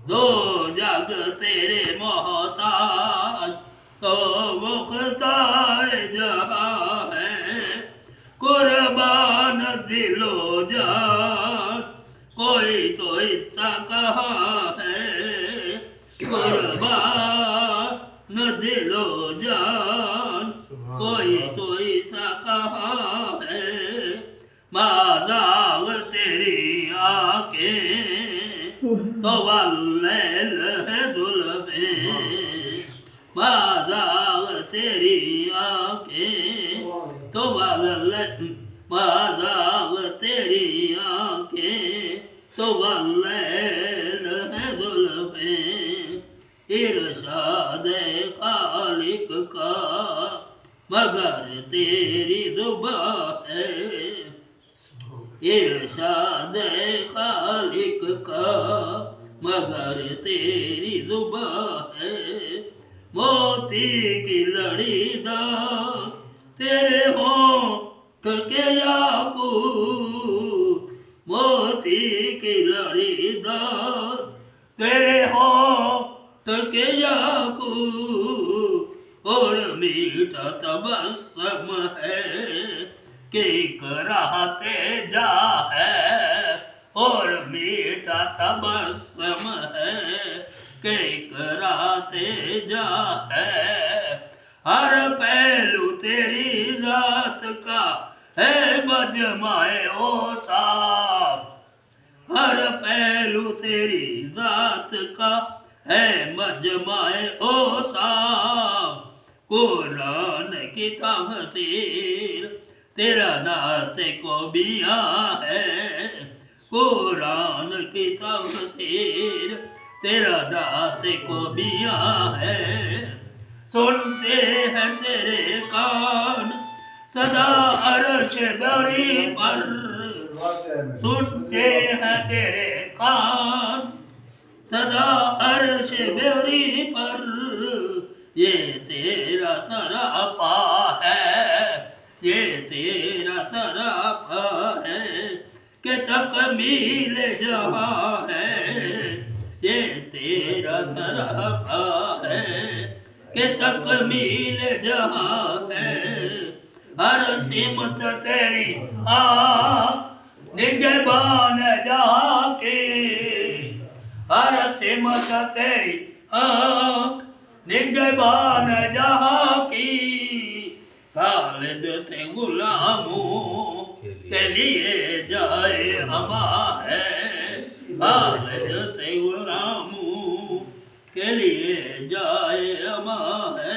दो जग तेरे मोहताज तो मुख्तार जहां है। कुर्बान दिलो जान कोई तो इसका कहा है। कुर्बान दिलो जान कोई तो ऐसा कहा है। मादाग तेरी आंखें तो वल्लैल है जुल्फे। मादाग तेरी आंखें तो वल्लैल मादाग तेरी आंखें तो वल्लैल है जुल्फे। इरशाद खालिक का मगर तेरी जुबां है। इरशाद खालिक का मगर तेरी जुबां है। मोती की लड़ी दा तेरे होंठ के याकूत। मोती की लड़ी दा तेरे होंठ के याकूत। और मीठा तबस्सुम है कि कराहते जा है। और मीठा तबस्सुम है कि कराहते जा है। हर पहलू तेरी जात का है मजमाए औसाफ। हर पहलू तेरी जात का है मजमाए औसाफ। कुरान की तफसीर तेरा नाते को बिया है। कुरान की तफसीर तेरा नाते को बिया है। सुनते हैं तेरे कान सदा अर्श बरी पर। सुनते हैं तेरे कान सदा अर्श बरी पर। ये तेरा सरापा है। ये तेरा सरापा है कि तकमील जहां है। ये तेरा सरापा है कि तकमील जहां है। हर सिमत तेरी निगहबान जहां की। हर सिमत तेरी निगहबान जहां की। खालिद से गुलामों के लिए जाए अमा है। खालिद से गुलामों के लिए जाए अमा है।